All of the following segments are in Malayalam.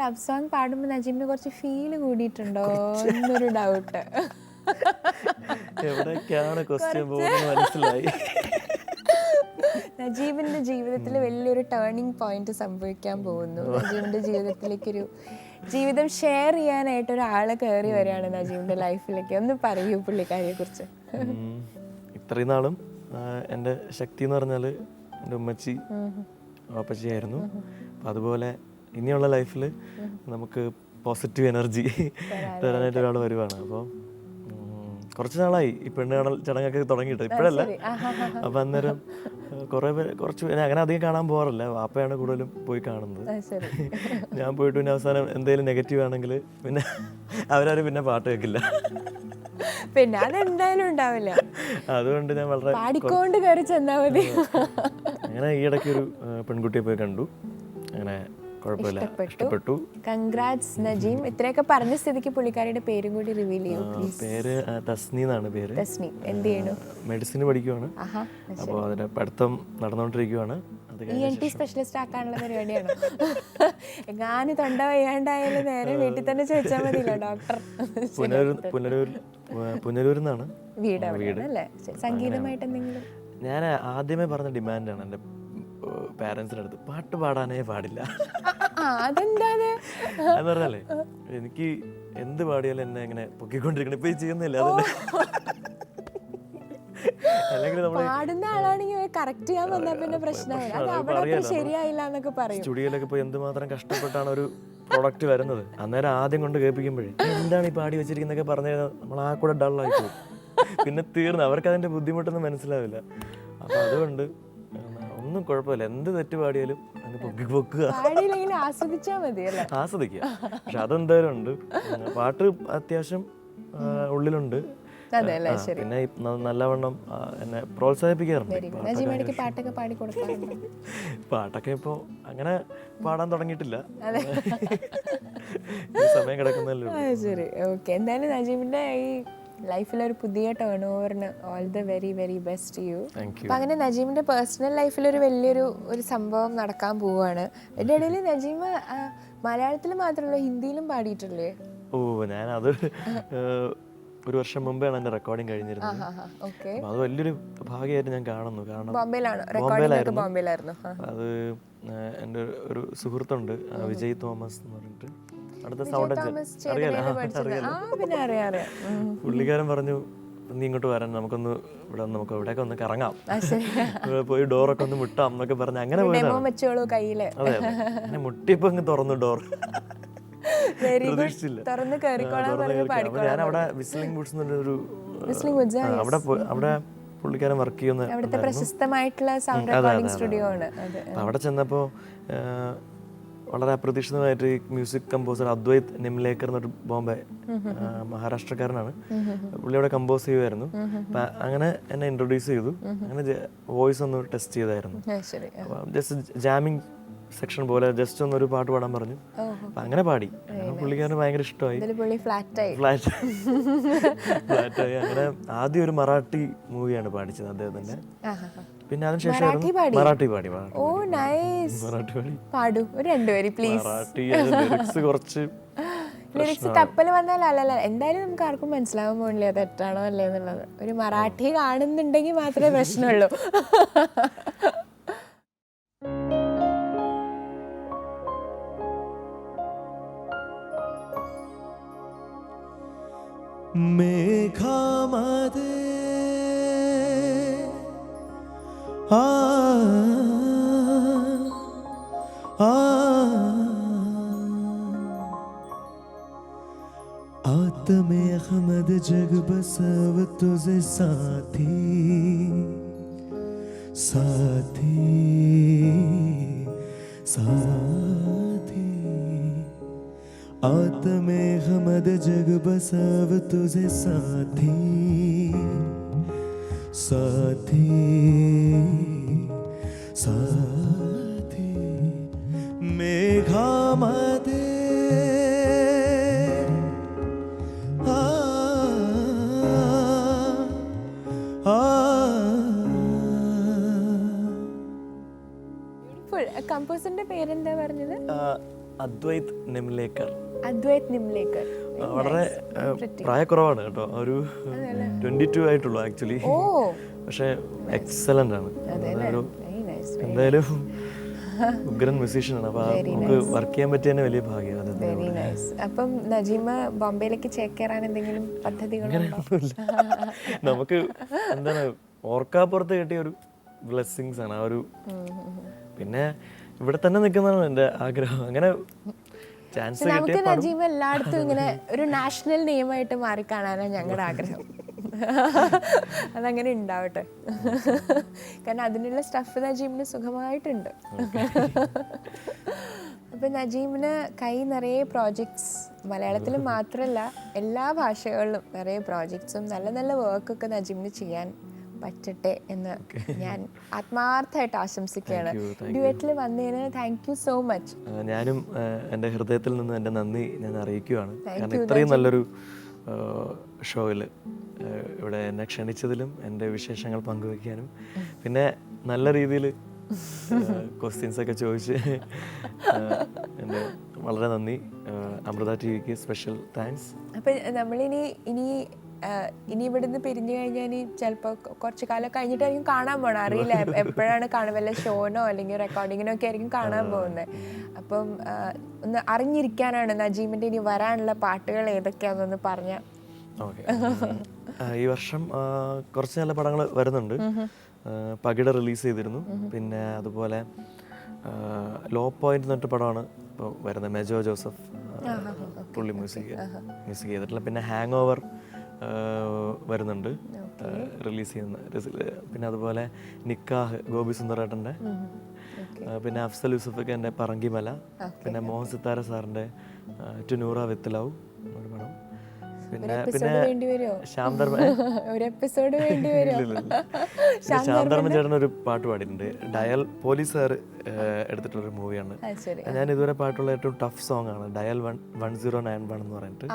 ലവ് സോങ് പാടുമ്പോൾ നജീമിന് കുറച്ച് ഫീല് കൂടിയിട്ടുണ്ടോ എന്നൊരു ഡൗട്ട്. എവിടേക്കാണ് ക്വസ്റ്റ്യൻ പോകുന്നത് മനസ്സിലായി. നജീബിന്റെ ജീവിതത്തിൽ വലിയൊരു ടേണിംഗ് പോയിന്റ് സംഭവിക്കാൻ പോകുന്നു. നജീബിന്റെ ജീവിതത്തിലേക്കൊരു ജീവിതം ഷെയർ ചെയ്യാനായിട്ട് ഒരാളെ കയറി വരികയാണ് നജീബിന്റെ ലൈഫിലേക്ക്. ഒന്ന് പറയൂ പുള്ളിക്കാരിയെ കുറിച്ച്. ഇത്രയും നാളും എൻ്റെ ശക്തി എന്ന് പറഞ്ഞാൽ എൻ്റെ ഉമ്മച്ചി വാപ്പച്ചിയായിരുന്നു. അപ്പം അതുപോലെ ഇനിയുള്ള ലൈഫിൽ നമുക്ക് പോസിറ്റീവ് എനർജി തരാനായിട്ട് ഒരാൾ വരുവാണ്. അപ്പോൾ കുറച്ച് നാളായി ഈ പെണ്ണ് കാണൽ ചടങ്ങൊക്കെ തുടങ്ങിയിട്ട്, ഇപ്പോഴല്ല. അപ്പം അന്നേരം കുറച്ച് അങ്ങനെ അധികം കാണാൻ പോകാറില്ല. വാപ്പയാണ് കൂടുതലും പോയി കാണുന്നത്. ഞാൻ പോയിട്ട് പിന്നെ അവസാനം എന്തെങ്കിലും നെഗറ്റീവ് ആണെങ്കിൽ പിന്നെ അവരാരും പിന്നെ പാട്ട് കേൾക്കില്ല. പിന്നെ അതെന്തായാലും ഉണ്ടാവില്ല. അതുകൊണ്ട് ഞാൻ വളരെ പാടിക്കൊണ്ട് കയറി ചെന്നാൽ മതി. അങ്ങനെ ഈ ഇടയ്ക്ക് ഒരു പെൺകുട്ടിയെ പോയി കണ്ടു. അങ്ങനെ കുഴപ്പമില്ല, ഇഷ്ടപ്പെട്ടു. കൺഗ്രാറ്റ്സ് നജീം. ഇത്രയൊക്കെ പറഞ്ഞ സ്ഥിതിക്ക് പുള്ളിക്കാരിയുടെ പേരും കൂടി റിവീൽ ചെയ്യൂ. പേര് തസ്നി എന്നാണ് പേര്. തസ്നി എന്ത് ചെയ്യണു? മെഡിസിന് പഠിക്കുവാണ്. അപ്പോൾ അതിന്റെ പഠിത്തം നടന്നുകൊണ്ടിരിക്കുവാണ്. ENT സ്പെഷ്യലിസ്റ്റ് ആക്കാനുള്ള പരിപാടിയാണ്. എങ്ങാനും തൊണ്ട വയ്യാണ്ടായാലും നേരെ വീട്ടിൽ തന്നെ ചോദിച്ചാൽ മതിയല്ലോ ഡോക്ടർ. പുനലൂരിൽ നിന്നാണ് വീട്. അല്ലേ സംഗീതമായിട്ട് എന്തെങ്കിലും? ഞാൻ ആദ്യമേ പറഞ്ഞ ഡിമാൻഡാണ് എൻ്റെ പാരൻസിൻ്റെ അടുത്ത്, പാട്ട് പാടാനേ പാടില്ല. അതെന്താണ് എന്ന് പറഞ്ഞാലേ എനിക്ക് എന്ത് പാടിയാലും എന്നെ ഇങ്ങനെ പൊക്കിക്കൊണ്ടിരിക്കണം. ഇപ്പൊ ഈ ചെയ്യുന്നില്ല അതന്നെ. അല്ലെങ്കിൽ പാടുന്ന ആളാണെങ്കിൽ കറക്റ്റ് ചെയ്യാൻ വന്നാൽ പിന്നെ പ്രശ്നമില്ല. അത് അവിടെ ശരിയായില്ല എന്നൊക്കെ പറയും. സ്റ്റുഡിയോയിലൊക്കെ പോയി എന്തുമാത്രം കഷ്ടപ്പെട്ടാണ് ഒരു പ്രൊഡക്റ്റ് വരുന്നത്. അന്നേരം ആദ്യം കൊണ്ട് കേൾപ്പിക്കുമ്പോഴേ എന്താണ് ഈ പാടി വെച്ചിരിക്കുന്നൊക്കെ പറഞ്ഞു കഴിഞ്ഞാൽ നമ്മൾ ആ കൂടെ ഡള്ളായി പോകും. പിന്നെ തീർന്നു, അവർക്ക് അതിന്റെ ബുദ്ധിമുട്ടൊന്നും മനസ്സിലാവില്ല. അപ്പൊ അതുകൊണ്ട് ഒന്നും കുഴപ്പമില്ല, എന്ത് തെറ്റ് പാടിയാലും അങ്ങ് പൊക്കി പൊക്കുക, ആസ്വദിക്കുക. പക്ഷെ അതെന്തായാലും ഉണ്ട്, പാട്ട് അത്യാവശ്യം ഉള്ളിലുണ്ട്. പിന്നെ നല്ലവണ്ണം എന്നെ പ്രോത്സാഹിപ്പിക്കാറുണ്ട്. പാട്ടൊക്കെ ഇപ്പോ അങ്ങനെ പാടാൻ തുടങ്ങിയിട്ടില്ല, സമയം കിടക്കുന്നല്ലോ. ശരി, ഓക്കെ. എന്തായാലും നജീബിന്റെ ഈ ലൈഫിലൊരു പുതിയ ടേൺ ഓവറിന് all the very very best you. അപ്പം അങ്ങനെ നജീമിൻ്റെ പേഴ്സണൽ ലൈഫിലൊരു വലിയൊരു സംഭവം നടക്കാൻ പോവുകയാണ്. അതിൻ്റെ ഇടയിൽ നജീമ് മലയാളത്തിൽ മാത്രമല്ല ഹിന്ദിയിലും പാടിയിട്ടില്ലേ? ഓ, ഞാൻ ഒരു വർഷം മുമ്പാണ് എൻ്റെ റെക്കോർഡിങ് കഴിഞ്ഞിരുന്നത്. അത് വലിയൊരു ഭാഗ്യമായിട്ട് ഞാൻ കാണുന്നു. കാരണം ബോംബെയിലായിരുന്നു. അത് എൻ്റെ ഒരു സുഹൃത്തുണ്ട്, വിജയ് തോമസ് എന്ന് പറഞ്ഞിട്ട്, അടുത്ത സൗണ്ട് അറിയാലോ. പുള്ളിക്കാരൻ പറഞ്ഞു, നീ ഇങ്ങോട്ട് വരാൻ, നമുക്ക് ഇവിടെയൊക്കെ ഒന്ന് കറങ്ങാം, പോയി ഡോറൊക്കെ ഒന്ന് മുട്ടാം എന്നൊക്കെ പറഞ്ഞ് അങ്ങനെ പോയതാണ്. അതെ, അങ്ങനെ മുട്ടിയപ്പോ അങ്ങ് തുറന്നു ഡോർ. ഞാൻ അവിടെ വിസ്ലിംഗ് വുഡ്സ് എന്നൊരു അവിടെ പുള്ളിക്കാരൻ വർക്ക് ചെയ്യുന്ന പ്രശസ്തമായിട്ടുള്ള സൗണ്ട് റെക്കോർഡിംഗ് സ്റ്റുഡിയോ ആണ്. അവിടെ ചെന്നപ്പോ വളരെ അപ്രതീക്ഷിതമായിട്ട് ഈ മ്യൂസിക് കമ്പോസർ അദ്വൈത് നിംലേക്കർ എന്നൊരു ബോംബെ മഹാരാഷ്ട്രക്കാരനാണ്, പുള്ളി അവിടെ കമ്പോസ് ചെയ്യുമായിരുന്നു. അങ്ങനെ എന്നെ ഇൻട്രൊഡ്യൂസ് ചെയ്തു. അങ്ങനെ വോയിസ് ഒന്ന് ടെസ്റ്റ് ചെയ്തായിരുന്നു. ജസ്റ്റ് ജാമിങ് സെക്ഷൻ പോലെ ജസ്റ്റ് ഒന്നൊരു പാട്ട് പാടാൻ പറഞ്ഞു. അങ്ങനെ പാടി. പുള്ളിക്കാരന് ഭയങ്കര ഇഷ്ടമായി, ഫ്ലാറ്റായി. അങ്ങനെ ആദ്യം ഒരു മറാഠി മൂവിയാണ് പാടിച്ചത് അദ്ദേഹത്തിന്റെ. പിന്നെ അതിനുശേഷം മറാഠി പാടി. കുറച്ച് ലിറിക്സ് തപ്പല് വന്നാൽ അല്ലല്ല, എന്തായാലും നമുക്ക് ആർക്കും മനസ്സിലാവാൻ പോകില്ല തെറ്റാണോ അല്ലേ എന്നുള്ളത്. ഒരു മറാഠി കാണുന്നുണ്ടെങ്കിൽ മാത്രമേ പ്രശ്നമുള്ളൂ. മേഘാമദേ आत्मे अहमद जग बसव तुझे साथी साथी साथी, आत्मे अहमद जग बसव तुझे साथी साथी साथी, मेघामदे കമ്പോസറിന്റെ പേരെന്താ പറഞ്ഞത്? അദ്വൈത് നിംലേക്കർ. അദ്വൈത് നിംലേക്കർ. വളരെ പ്രായക്കുറവാണ് കേട്ടോ, ഒരു 22 ആയിട്ടുള്ളൂ ആക്ച്വലി. പക്ഷെ എക്സലന്റ് ആണ്. എന്തായാലും ഉഗ്രൻ മ്യൂസീഷ്യനാണ്. അപ്പൊ നമുക്ക് വർക്ക് ചെയ്യാൻ പറ്റിയ വലിയ ഭാഗ്യം. Very nice. അപ്പം നജീമ ബോംബെയിലേക്ക് ചേക്കേറാൻ എന്തെങ്കിലും പദ്ധതികളുണ്ടോ? നമുക്ക് എന്താണ് ഓർക്കാപ്പുറത്ത് കിട്ടിയ ഒരു ബ്ലെസ്സിങ്സ് ആണ് ആ ഒരു. പിന്നെ ഇവിടെ തന്നെ നിൽക്കുന്നതാണ് എൻ്റെ ആഗ്രഹം. അങ്ങനെ ചാൻസ് നമുക്ക് നജീമ എല്ലായിടത്തും ഇങ്ങനെ ഒരു നാഷണൽ നെയിമായിട്ട് മാറിക്കാണാനാണ് ഞങ്ങളുടെ ആഗ്രഹം. അതങ്ങനെ ഉണ്ടാവട്ടെ. കാരണം അതിനുള്ള സ്റ്റഫ് നജീമിന് സുഖമായിട്ടുണ്ട്. അപ്പം നജീമിന് കൈ നിറയെ പ്രോജക്ട്സ്, മലയാളത്തിൽ മാത്രമല്ല എല്ലാ ഭാഷകളിലും നിറയെ പ്രോജക്ട്സും നല്ല നല്ല വർക്കൊക്കെ നജീമിന് ചെയ്യാൻ പറ്റട്ടെ എന്ന് ഞാൻ ആത്മാർത്ഥമായിട്ട് ആശംസിക്കുകയാണ്. ഡ്യുവറ്റിൽ വന്നതിന് താങ്ക് യു സോ മച്ച്. ഞാനും എൻ്റെ ഹൃദയത്തിൽ നിന്ന് എൻ്റെ നന്ദി ഞാൻ അറിയിക്കുകയാണ്. കാരണം ഇത്രയും നല്ലൊരു ഷോയിൽ ഇവിടെ എന്നെ ക്ഷണിച്ചതിലും എൻ്റെ വിശേഷങ്ങൾ പങ്കുവയ്ക്കാനും പിന്നെ നല്ല രീതിയിൽ ക്വസ്റ്റ്യൻസ് ഒക്കെ ചോദിച്ച് എൻ്റെ വളരെ നന്ദി. അമൃത ടിവിക്ക് സ്പെഷ്യൽ താങ്ക്സ്. അപ്പം നമ്മളിനി ഇവിടുന്ന് പിരിഞ്ഞു കഴിഞ്ഞാൽ ഇനി ചിലപ്പോൾ കുറച്ച് കാലം കഴിഞ്ഞിട്ടായിരിക്കും കാണാൻ പോകണം. അറിയില്ല എപ്പോഴാണ് കാണുക, വല്ല ഷോനോ അല്ലെങ്കിൽ റെക്കോർഡിങ്ങിനോ ഒക്കെ ആയിരിക്കും കാണാൻ പോകുന്നത്. അപ്പം ഒന്ന് അറിഞ്ഞിരിക്കാനാണ് നജീമിൻ്റെ ഇനി വരാനുള്ള പാട്ടുകൾ ഏതൊക്കെയാണെന്നൊന്ന് പറഞ്ഞാൽ. ഓക്കെ, ഈ വർഷം കുറച്ച് നല്ല പടങ്ങൾ വരുന്നുണ്ട്. പകിട റിലീസ് ചെയ്തിരുന്നു. പിന്നെ അതുപോലെ ലോ പോയിന്റ് എന്നൊരു പടമാണ് ഇപ്പോൾ വരുന്നത്. മെജോ ജോസഫ് പുള്ളി മ്യൂസിക് ചെയ്തിട്ടുള്ള. പിന്നെ ഹാങ് ഓവർ വരുന്നുണ്ട് റിലീസ് ചെയ്യുന്ന. പിന്നെ അതുപോലെ നിക്കാഹ് ഗോപി സുന്ദരേട്ടൻ്റെ, പിന്നെ അഫ്സൽ യൂസഫൊക്കെ എൻ്റെ പറങ്കിമല, പിന്നെ മോഹൻ സിത്താര സാറിൻ്റെ ടു നൂറ വിത്ത് ലവ് ഒരു പടം. പിന്നെ ശ്യാം ധർമ്മ ചേട്ടൻ ഒരു പാട്ട് പാടിയിട്ടുണ്ട്. ഡയൽ പോലീസുകാർ എടുത്തിട്ടുള്ളൊരു മൂവിയാണ്. ഞാൻ ഇതുവരെ പാട്ടുള്ള ഏറ്റവും ടഫ് സോങ് ആണ് ഡയൽ 1091 എന്ന് പറഞ്ഞിട്ട്.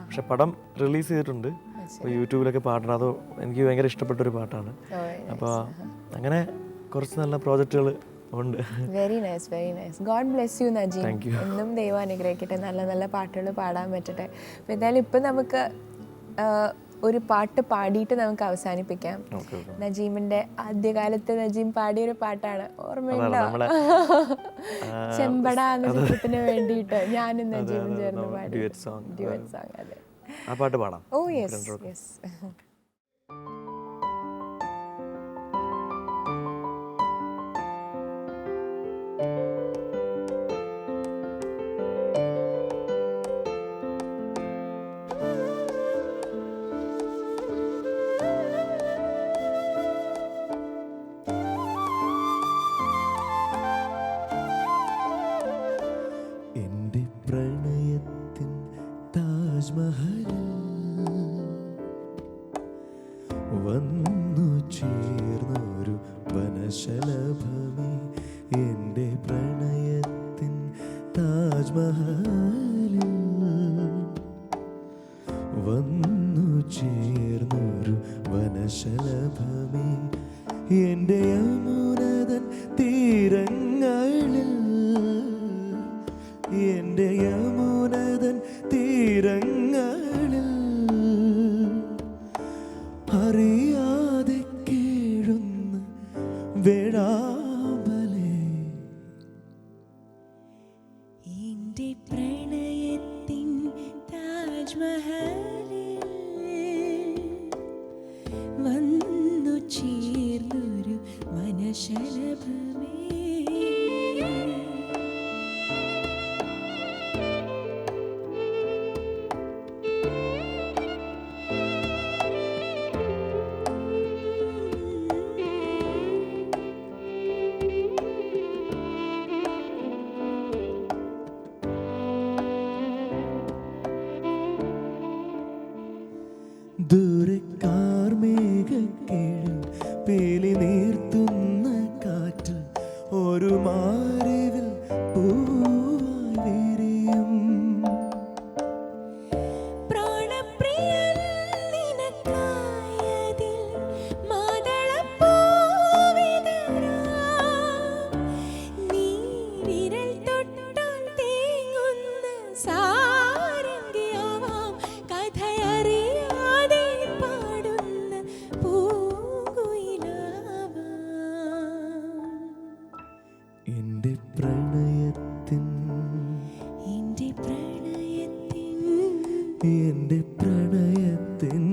പക്ഷെ പടം റിലീസ് ചെയ്തിട്ടുണ്ട്. അപ്പോൾ യൂട്യൂബിലൊക്കെ പാടണം. അത് എനിക്ക് ഭയങ്കര ഇഷ്ടപ്പെട്ടൊരു പാട്ടാണ്. അപ്പോൾ അങ്ങനെ കുറച്ച് നല്ല പ്രോജക്റ്റുകൾ ഉണ്ട്. Very nice, very nice. God bless you Najeem. എന്നും ദൈവം അനുഗ്രഹിക്കട്ടെ, നല്ല നല്ല പാട്ടുകൾ പാടാൻ പറ്റട്ടെ. അപ്പോൾ എന്തായാലും ഇപ്പം നമുക്ക് ഒരു പാട്ട് പാടിയിട്ട് നമുക്ക് അവസാനിപ്പിക്കാം. നജീമിൻ്റെ ആദ്യകാലത്ത് നജീം പാടിയൊരു പാട്ടാണ്, ഓർമ്മയുണ്ടോ? ചെമ്പട എന്ന ചിത്രത്തിന് വേണ്ടിയിട്ട് ഞാനും നജീമും ചേർന്ന് പാടി ഡ്യുവറ്റ് സോങ്. അതെ, ആ പാട്ട് പാടാം. ഓ യെസ് യെസ്. എൻ്റെ പ്രണയത്തിൻ താജ്മഹൽ വന്നു ചേർന്നൊരു വനശലഭമേ. എൻ്റെ പ്രണയത്തിൻ താജ്മഹൽ വന്നു ചേർന്നൊരു വനശലഭമേ. എൻ്റെ യമുനതൻ തീരങ്ങളിൽ, എൻ്റെ യമുനതൻ തീരങ്ങളിൽ അറിയാതെ കേഴുന്ന വേഴാമ്പലേ. എൻ്റെ പ്രണയത്തിൻ താജ്മഹലിൽ വന്നു ചേർന്നൊരു വനശലഭമേ. ദൂരെ കാർമേഘക്കിഴിൽ പീലി നീർത്തുന്ന കാറ്റിൽ ഒരു മാറിവിൽ പൂവായി വിരിയും. പ്രാണപ്രിയൻ നിനക്കായതിൽ മാതളപ്പൂവിതറാം. നീ വിരൽ തൊട്ടാൽ തേങ്ങും പ്രണയത്തിൻ എൻ്റെ പ്രണയത്തിൻ എൻ്റെ പ്രണയത്തിൻ